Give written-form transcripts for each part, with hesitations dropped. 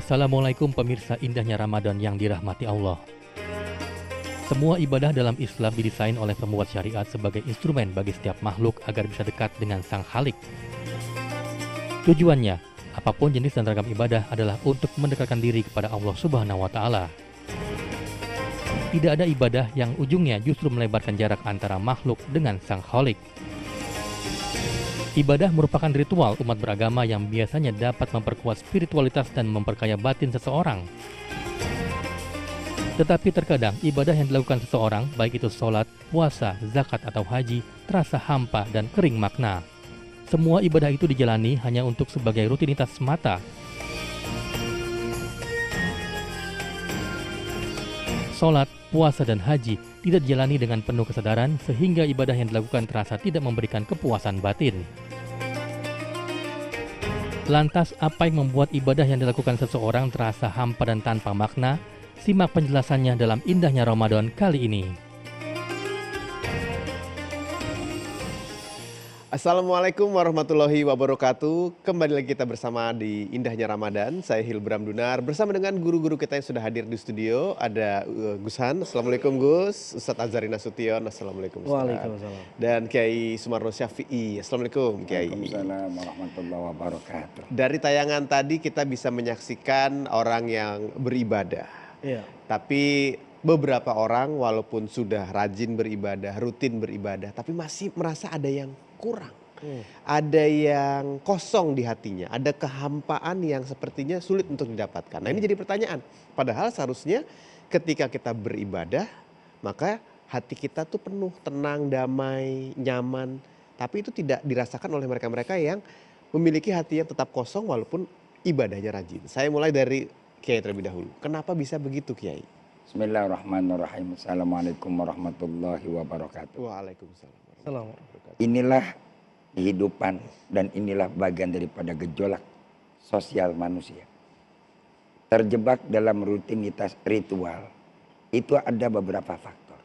Assalamualaikum pemirsa indahnya Ramadan yang dirahmati Allah. Semua ibadah dalam Islam didesain oleh pembuat syariat sebagai instrumen bagi setiap makhluk agar bisa dekat dengan Sang Khalik. Tujuannya, apapun jenis dan ragam ibadah adalah untuk mendekatkan diri kepada Allah Subhanahu wa Ta'ala. Tidak ada ibadah yang ujungnya justru melebarkan jarak antara makhluk dengan Sang Khalik. Ibadah merupakan ritual umat beragama yang biasanya dapat memperkuat spiritualitas dan memperkaya batin seseorang. Tetapi terkadang ibadah yang dilakukan seseorang, baik itu sholat, puasa, zakat, atau haji, terasa hampa dan kering makna. Semua ibadah itu dijalani hanya untuk sebagai rutinitas semata. Sholat, puasa, dan haji tidak dijalani dengan penuh kesadaran sehingga ibadah yang dilakukan terasa tidak memberikan kepuasan batin. Lantas, apa yang membuat ibadah yang dilakukan seseorang terasa hampa dan tanpa makna? Simak penjelasannya dalam Indahnya Ramadan kali ini. Assalamualaikum warahmatullahi wabarakatuh. Kembali lagi kita bersama di Indahnya Ramadan. Saya Hilbram Dunar bersama dengan guru-guru kita yang sudah hadir di studio. Ada Gus Han, Assalamualaikum Gus. Ustadz Azhari Nasution, Assalamualaikum Ustadz. Waalaikumsalam. Dan Kiai Sumarno Syafi'i, Assalamualaikum Kiai. Waalaikumsalam warahmatullahi wabarakatuh. Dari tayangan tadi kita bisa menyaksikan orang yang beribadah. Iya. Tapi beberapa orang walaupun sudah rajin beribadah, rutin beribadah, tapi masih merasa ada yang kurang. Ada yang kosong di hatinya, ada kehampaan yang sepertinya sulit untuk didapatkan. Nah, ini jadi pertanyaan. Padahal seharusnya ketika kita beribadah, maka hati kita tuh penuh, tenang, damai, nyaman. Tapi itu tidak dirasakan oleh mereka-mereka yang memiliki hati yang tetap kosong walaupun ibadahnya rajin. Saya mulai dari Kiai terlebih dahulu. Kenapa bisa begitu, Kiai? Bismillahirrahmanirrahim. Assalamualaikum warahmatullahi wabarakatuh. Waalaikumsalam. Inilah kehidupan dan inilah bagian daripada gejolak sosial manusia. Terjebak dalam rutinitas ritual itu ada beberapa faktor.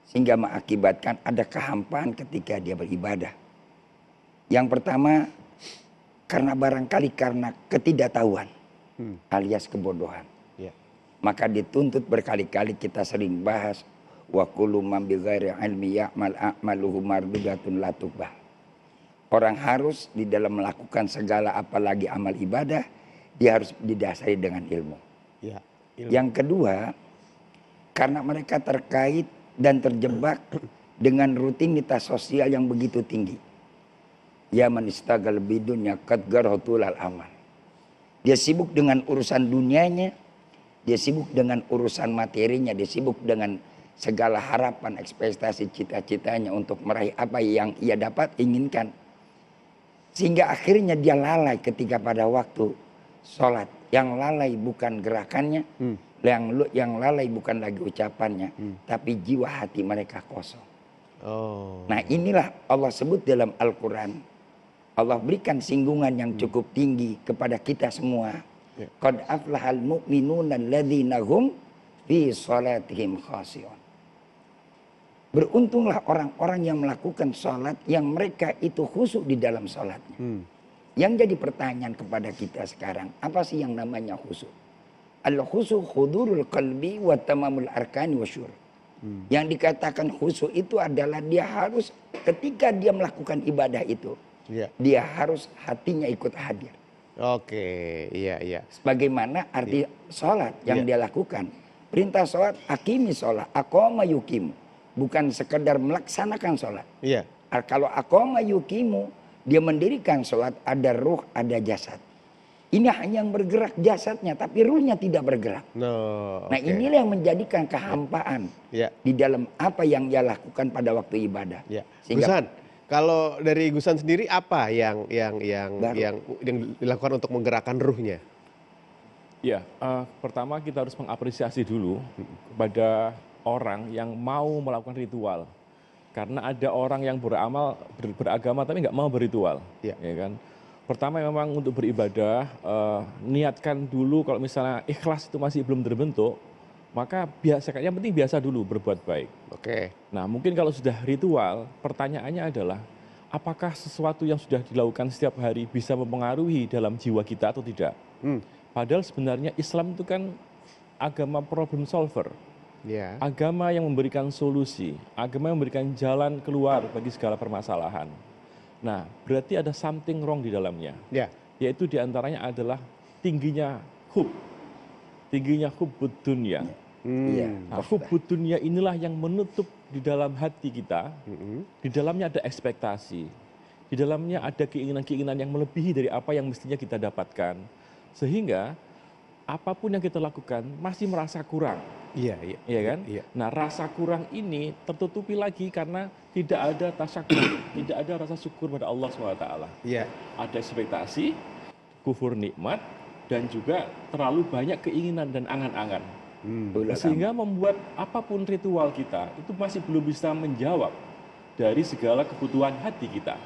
Sehingga mengakibatkan ada kehampaan ketika dia beribadah. Yang pertama, karena barangkali karena ketidaktahuan alias kebodohan. Maka dituntut berkali-kali kita sering bahas wa kullu man bi ghairi ilmi ya'mal a'maluhu mardudatun la tuqbal. Orang harus di dalam melakukan segala apalagi amal ibadah dia harus didasari dengan ilmu. Yang kedua, karena mereka terkait dan terjebak dengan rutinitas sosial yang begitu tinggi. Ya man istagal bidunya qad garhatulal amal. Dia sibuk dengan urusan dunianya, dia sibuk dengan urusan materinya, dia sibuk dengan segala harapan, ekspektasi, cita-citanya untuk meraih apa yang ia dapat inginkan. Sehingga akhirnya dia lalai ketika pada waktu sholat. Yang lalai bukan gerakannya, yang lalai bukan lagi ucapannya, tapi jiwa hati mereka kosong. Nah, inilah Allah sebut dalam Al-Quran. Allah berikan singgungan yang cukup tinggi kepada kita semua. Qad aflahal mu'minuna alladzina hum fi sholatihim khashi'un. Beruntunglah orang-orang yang melakukan sholat yang mereka itu khusyuk di dalam sholatnya. Yang jadi pertanyaan kepada kita sekarang, apa sih yang namanya khusyuk? Al-khusyuk hudurul qalbi wa tamamul arkani wa syur. Yang dikatakan khusyuk itu adalah dia harus ketika dia melakukan ibadah itu, dia harus hatinya ikut hadir. Sebagaimana arti sholat yang dia lakukan. Perintah sholat, akimi sholat, aqama yukimu. Bukan sekedar melaksanakan sholat. Kalau aqama yukimu, dia mendirikan sholat, ada ruh, ada jasad. Ini hanya yang bergerak jasadnya, tapi ruhnya tidak bergerak. Nah, inilah yang menjadikan kehampaan di dalam apa yang dia lakukan pada waktu ibadah. Gusan, kalau dari Gusan sendiri apa yang dilakukan untuk menggerakkan ruhnya? Ya, pertama kita harus mengapresiasi dulu kepada orang yang mau melakukan ritual. Karena ada orang yang beragama tapi nggak mau berritual. Ya kan? Pertama memang untuk beribadah, niatkan dulu kalau misalnya ikhlas itu masih belum terbentuk, maka yang penting biasa dulu berbuat baik. Nah, mungkin kalau sudah ritual, pertanyaannya adalah apakah sesuatu yang sudah dilakukan setiap hari bisa mempengaruhi dalam jiwa kita atau tidak? Padahal sebenarnya Islam itu kan agama problem solver. Ya. Agama yang memberikan solusi, agama yang memberikan jalan keluar bagi segala permasalahan. Nah, berarti ada something wrong di dalamnya. Ya. Yaitu diantaranya adalah tingginya hubbud dunya. Iya. Nah, hubbud dunya inilah yang menutup di dalam hati kita. Di dalamnya ada ekspektasi. Di dalamnya ada keinginan-keinginan yang melebihi dari apa yang mestinya kita dapatkan. Sehingga apapun yang kita lakukan masih merasa kurang. Iya, Iya kan? Iya. Nah, rasa kurang ini tertutupi lagi karena tidak ada tasyakur, tidak ada rasa syukur pada Allah SWT. Iya. Ada ekspektasi, kufur nikmat, dan juga terlalu banyak keinginan dan angan-angan. Sehingga membuat apapun ritual kita itu masih belum bisa menjawab dari segala kebutuhan hati kita,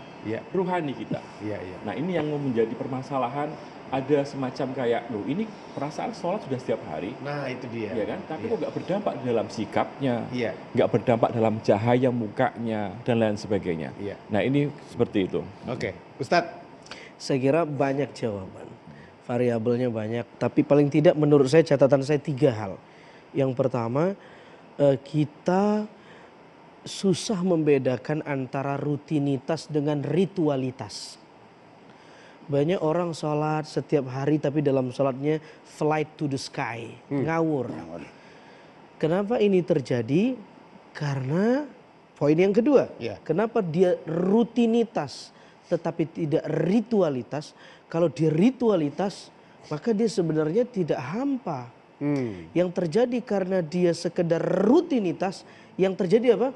rohani kita. Iya, iya. Nah, ini yang menjadi permasalahan. Ada semacam kayak, loh ini perasaan sholat sudah setiap hari, Nah, itu dia. ya kan? Tapi kok nggak berdampak di dalam sikapnya, Iya. nggak berdampak dalam cahaya mukanya, dan lain sebagainya. Iya. Nah, ini seperti itu. Oke, Ustadz. Saya kira banyak jawaban, variabelnya banyak. Tapi paling tidak menurut saya catatan saya 3 hal. Yang pertama, kita susah membedakan antara rutinitas dengan ritualitas. Banyak orang sholat setiap hari tapi dalam sholatnya flight to the sky, ngawur. Kenapa ini terjadi? Karena poin yang kedua, kenapa dia rutinitas tetapi tidak ritualitas? Kalau dia ritualitas maka dia sebenarnya tidak hampa. Yang terjadi karena dia sekedar rutinitas, yang terjadi apa?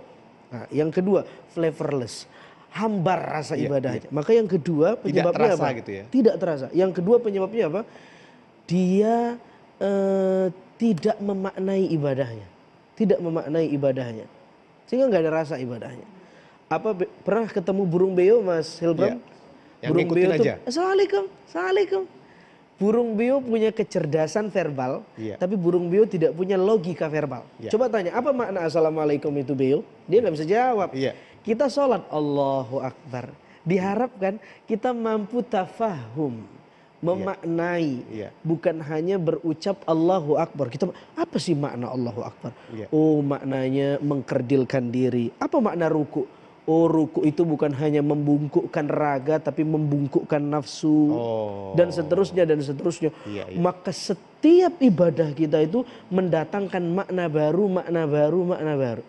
Nah, yang kedua, flavorless. Hambar rasa ibadahnya. Maka yang kedua penyebabnya terasa apa? gitu ya? Tidak terasa. Yang kedua penyebabnya apa? Dia tidak memaknai ibadahnya. Tidak memaknai ibadahnya. Sehingga nggak ada rasa ibadahnya. Apa pernah ketemu burung beo, Mas Hilbram? Yang Burung ngikutin beo tuh, aja. Assalamualaikum, Assalamualaikum. Burung beo punya kecerdasan verbal, Iya. tapi burung beo tidak punya logika verbal. Iya. Coba tanya, apa makna assalamualaikum itu beo? Dia nggak bisa jawab. Iya. Kita sholat Allahu Akbar. Diharapkan kita mampu tafahum, memaknai, bukan hanya berucap Allahu Akbar. Kita apa sih makna Allahu Akbar? Oh, maknanya mengkerdilkan diri. Apa makna ruku? Oh, ruku itu bukan hanya membungkukkan raga tapi membungkukkan nafsu. Dan seterusnya dan seterusnya. Maka setiap ibadah kita itu mendatangkan makna baru, makna baru, makna baru.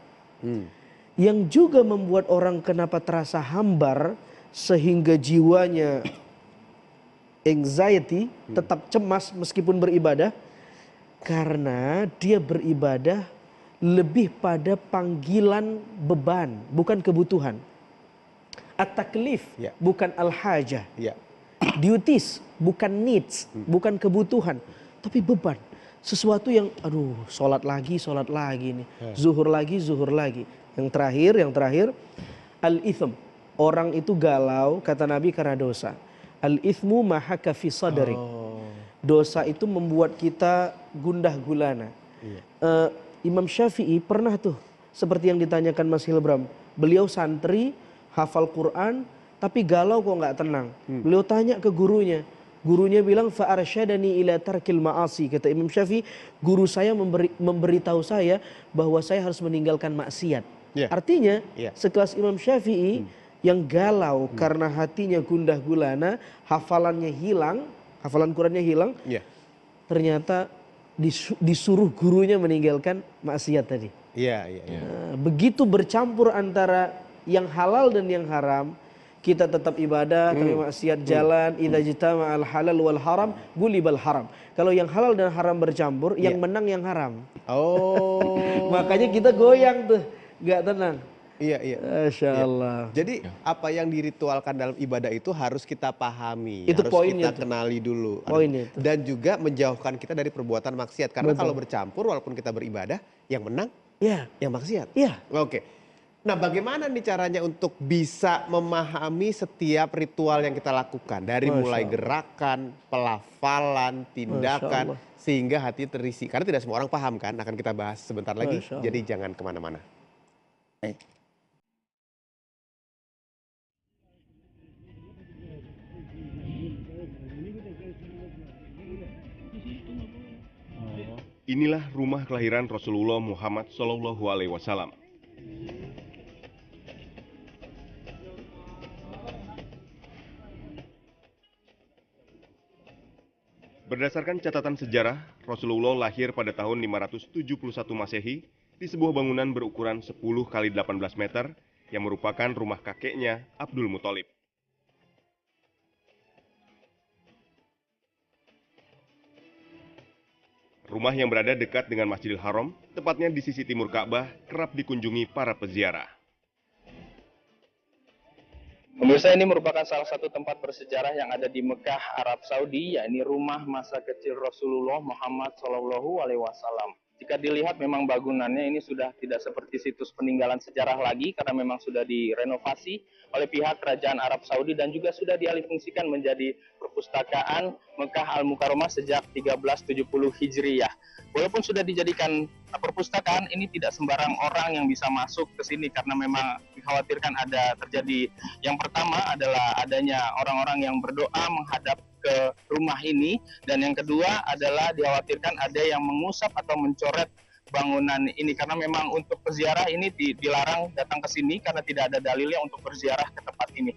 Yang juga membuat orang kenapa terasa hambar sehingga jiwanya anxiety, tetap cemas meskipun beribadah, karena dia beribadah lebih pada panggilan beban, bukan kebutuhan. At-taklif, bukan al-hajah. Duties, bukan needs, bukan kebutuhan, tapi beban. Sesuatu yang, aduh, sholat lagi nih, zuhur lagi. Yang terakhir, al-itham. Orang itu galau, kata Nabi, karena dosa. Al-ithmu mahaka fi sadrik. Dosa itu membuat kita gundah gulana. Imam Syafi'i pernah tuh, seperti yang ditanyakan Mas Hilbram. Beliau santri, hafal Quran, tapi galau kok nggak tenang. Beliau tanya ke gurunya. Gurunya bilang, fa'arsyadani ila tarkil ma'asi. Kata Imam Syafi'i, guru saya memberitahu saya bahwa saya harus meninggalkan maksiat. Artinya, sekelas Imam Syafi'i yang galau karena hatinya gundah gulana, hafalannya hilang, hafalan Qurannya hilang, ternyata disuruh gurunya meninggalkan maksiat tadi. Nah, begitu bercampur antara yang halal dan yang haram, kita tetap ibadah tapi maksiat jalan. Idza jitama'al halal wal haram gulibal haram. Kalau yang halal dan haram bercampur, yang menang yang haram. Makanya kita goyang tuh, nggak tenang. Masya Allah. Jadi apa yang diritualkan dalam ibadah itu harus kita pahami, itu harus poinnya kita kenali dulu. Poinnya itu. Dan juga menjauhkan kita dari perbuatan maksiat. Karena kalau bercampur walaupun kita beribadah, yang menang yang maksiat. Oke. Nah, bagaimana nih caranya untuk bisa memahami setiap ritual yang kita lakukan? Dari mulai gerakan, pelafalan, tindakan, sehingga hati terisi. Karena tidak semua orang paham kan, akan kita bahas sebentar lagi. Jadi jangan kemana-mana. Inilah rumah kelahiran Rasulullah Muhammad SAW. Berdasarkan catatan sejarah, Rasulullah lahir pada tahun 571 Masehi di sebuah bangunan berukuran 10 kali 18 meter yang merupakan rumah kakeknya Abdul Muthalib. Rumah yang berada dekat dengan Masjidil Haram, tepatnya di sisi timur Ka'bah, kerap dikunjungi para peziarah. Pemirsa, ini merupakan salah satu tempat bersejarah yang ada di Mekah, Arab Saudi, yakni rumah masa kecil Rasulullah Muhammad SAW. Jika dilihat memang bangunannya ini sudah tidak seperti situs peninggalan sejarah lagi karena memang sudah direnovasi oleh pihak kerajaan Arab Saudi dan juga sudah dialihfungsikan menjadi perpustakaan Mekah Al-Mukarramah sejak 1370 Hijriyah. Walaupun sudah dijadikan perpustakaan, ini tidak sembarang orang yang bisa masuk ke sini karena memang dikhawatirkan ada terjadi. Yang pertama adalah adanya orang-orang yang berdoa menghadap ke rumah ini, dan yang kedua adalah dikhawatirkan ada yang mengusap atau mencoret bangunan ini karena memang untuk peziarah ini dilarang datang ke sini karena tidak ada dalilnya untuk berziarah ke tempat ini.